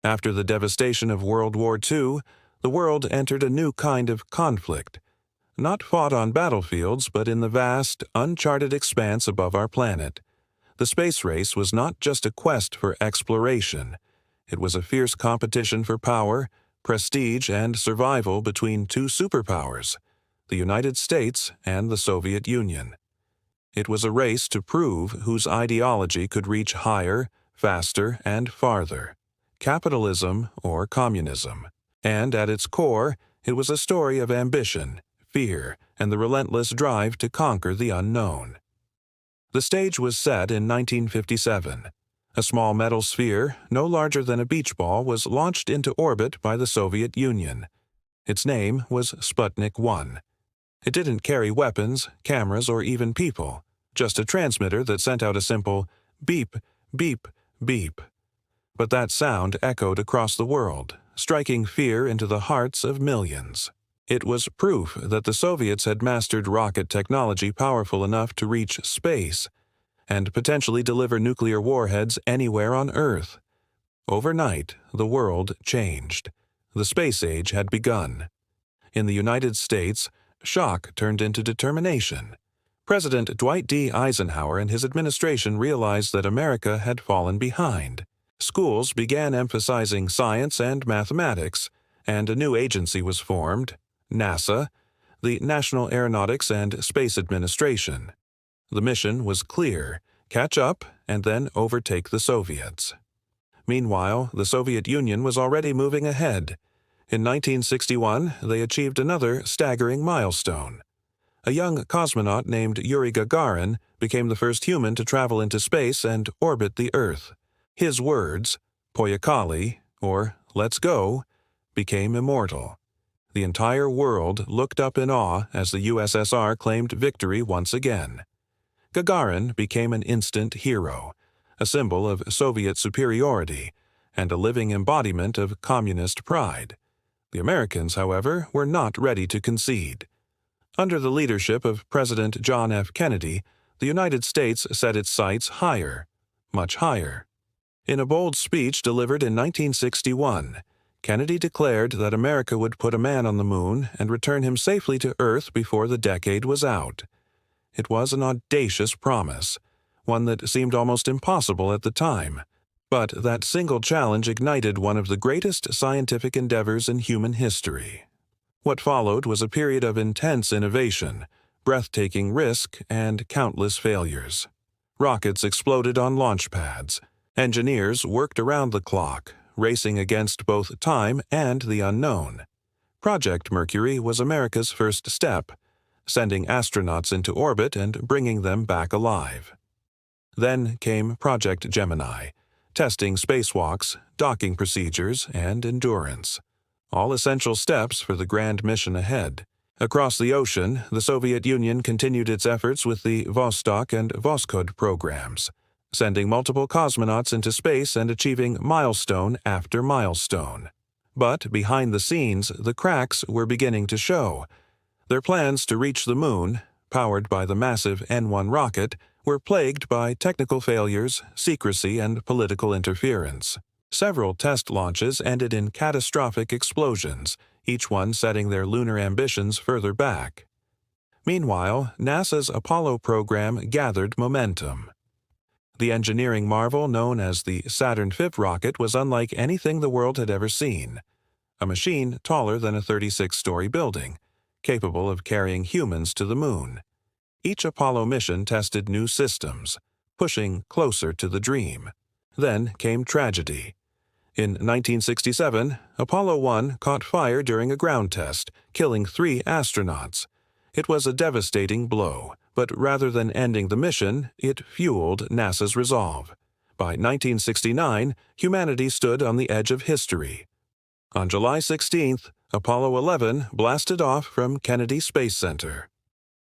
After the devastation of World War II, the world entered a new kind of conflict, not fought on battlefields but in the vast, uncharted expanse above our planet. The space race was not just a quest for exploration. It was a fierce competition for power, prestige, and survival between two superpowers, the United States and the Soviet Union. It was a race to prove whose ideology could reach higher, faster, and farther, capitalism or communism. And at its core, it was a story of ambition, fear, and the relentless drive to conquer the unknown. The stage was set in 1957. A small metal sphere, no larger than a beach ball, was launched into orbit by the Soviet Union. Its name was Sputnik 1. It didn't carry weapons, cameras, or even people, just a transmitter that sent out a simple beep, beep, beep. But that sound echoed across the world, striking fear into the hearts of millions. It was proof that the Soviets had mastered rocket technology powerful enough to reach space and potentially deliver nuclear warheads anywhere on Earth. Overnight, the world changed. The space age had begun. In the United States, shock turned into determination. President Dwight D. Eisenhower and his administration realized that America had fallen behind. Schools began emphasizing science and mathematics, and a new agency was formed, NASA, the National Aeronautics and Space Administration. The mission was clear: catch up and then overtake the Soviets. Meanwhile, the Soviet Union was already moving ahead. In 1961, they achieved another staggering milestone. A young cosmonaut named Yuri Gagarin became the first human to travel into space and orbit the Earth. His words, "Poyakali," or "Let's go," became immortal. The entire world looked up in awe as the USSR claimed victory once again. Gagarin became an instant hero, a symbol of Soviet superiority, and a living embodiment of communist pride. The Americans, however, were not ready to concede. Under the leadership of President John F. Kennedy, the United States set its sights higher, much higher. In a bold speech delivered in 1961, Kennedy declared that America would put a man on the moon and return him safely to Earth before the decade was out. It was an audacious promise, one that seemed almost impossible at the time. But that single challenge ignited one of the greatest scientific endeavors in human history. What followed was a period of intense innovation, breathtaking risk, and countless failures. Rockets exploded on launch pads. Engineers worked around the clock, racing against both time and the unknown. Project Mercury was America's first step, sending astronauts into orbit and bringing them back alive. Then came Project Gemini, testing spacewalks, docking procedures, and endurance. All essential steps for the grand mission ahead. Across the ocean, the Soviet Union continued its efforts with the Vostok and Voskhod programs, sending multiple cosmonauts into space and achieving milestone after milestone. But behind the scenes, the cracks were beginning to show. Their plans to reach the moon, powered by the massive N-1 rocket, were plagued by technical failures, secrecy, and political interference. Several test launches ended in catastrophic explosions, each one setting their lunar ambitions further back. Meanwhile, NASA's Apollo program gathered momentum. The engineering marvel known as the Saturn V rocket was unlike anything the world had ever seen. A machine taller than a 36-story building, capable of carrying humans to the moon. Each Apollo mission tested new systems, pushing closer to the dream. Then came tragedy. In 1967, Apollo 1 caught fire during a ground test, killing 3 astronauts. It was a devastating blow, but rather than ending the mission, it fueled NASA's resolve. By 1969, humanity stood on the edge of history. On July 16th, Apollo 11 blasted off from Kennedy Space Center.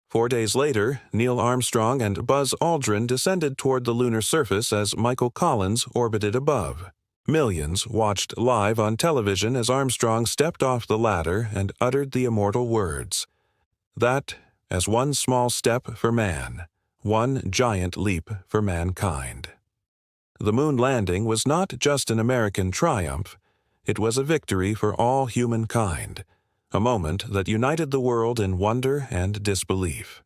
4 days later, Neil Armstrong and Buzz Aldrin descended toward the lunar surface as Michael Collins orbited above. Millions watched live on television as Armstrong stepped off the ladder and uttered the immortal words, "That, as one small step for man, one giant leap for mankind." The moon landing was not just an American triumph, It was a victory for all humankind, a moment that united the world in wonder and disbelief.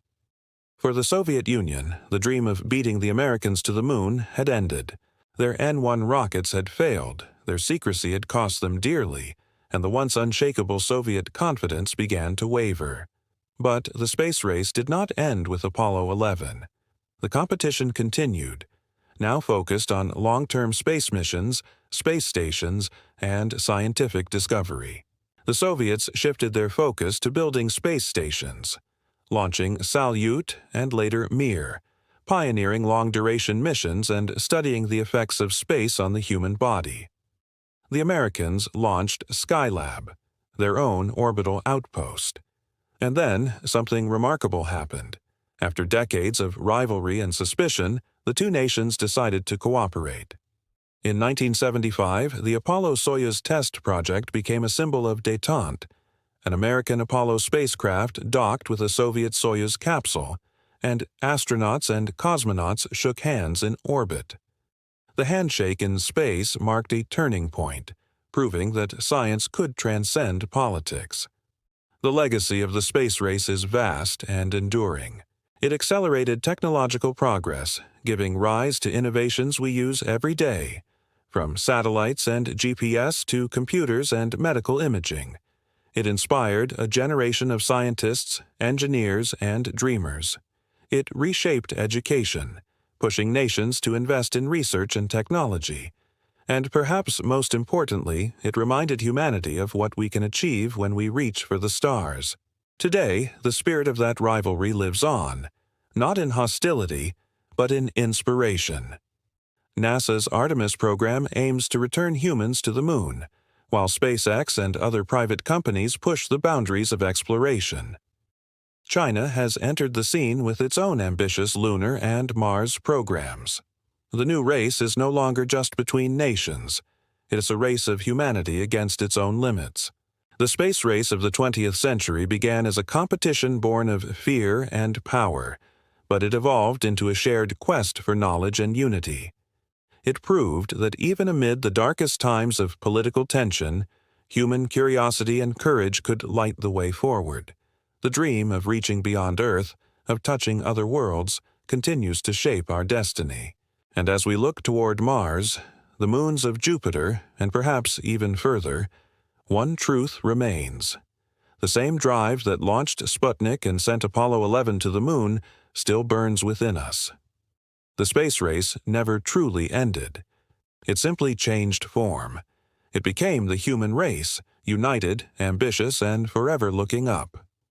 For the Soviet Union, the dream of beating the Americans to the moon had ended. Their N-1 rockets had failed, their secrecy had cost them dearly, and the once unshakable Soviet confidence began to waver. But the space race did not end with Apollo 11. The competition continued, now focused on long-term space missions, space stations, and scientific discovery. The Soviets shifted their focus to building space stations, launching Salyut and later Mir, pioneering long-duration missions and studying the effects of space on the human body. The Americans launched Skylab, their own orbital outpost. And then something remarkable happened. After decades of rivalry and suspicion, the two nations decided to cooperate. In 1975, the Apollo-Soyuz test project became a symbol of détente. An American Apollo spacecraft docked with a Soviet Soyuz capsule, and astronauts and cosmonauts shook hands in orbit. The handshake in space marked a turning point, proving that science could transcend politics. The legacy of the space race is vast and enduring. It accelerated technological progress, giving rise to innovations we use every day, from satellites and GPS to computers and medical imaging. It inspired a generation of scientists, engineers, and dreamers. It reshaped education, pushing nations to invest in research and technology. And perhaps most importantly, it reminded humanity of what we can achieve when we reach for the stars. Today, the spirit of that rivalry lives on, not in hostility, but in inspiration. NASA's Artemis program aims to return humans to the moon, while SpaceX and other private companies push the boundaries of exploration. China has entered the scene with its own ambitious lunar and Mars programs. The new race is no longer just between nations. It is a race of humanity against its own limits. The space race of the 20th century began as a competition born of fear and power, but it evolved into a shared quest for knowledge and unity. It proved that even amid the darkest times of political tension, human curiosity and courage could light the way forward. The dream of reaching beyond Earth, of touching other worlds, continues to shape our destiny. And as we look toward Mars, the moons of Jupiter, and perhaps even further, one truth remains. The same drive that launched Sputnik and sent Apollo 11 to the moon still burns within us. The space race never truly ended. It simply changed form. It became the human race, united, ambitious, and forever looking up.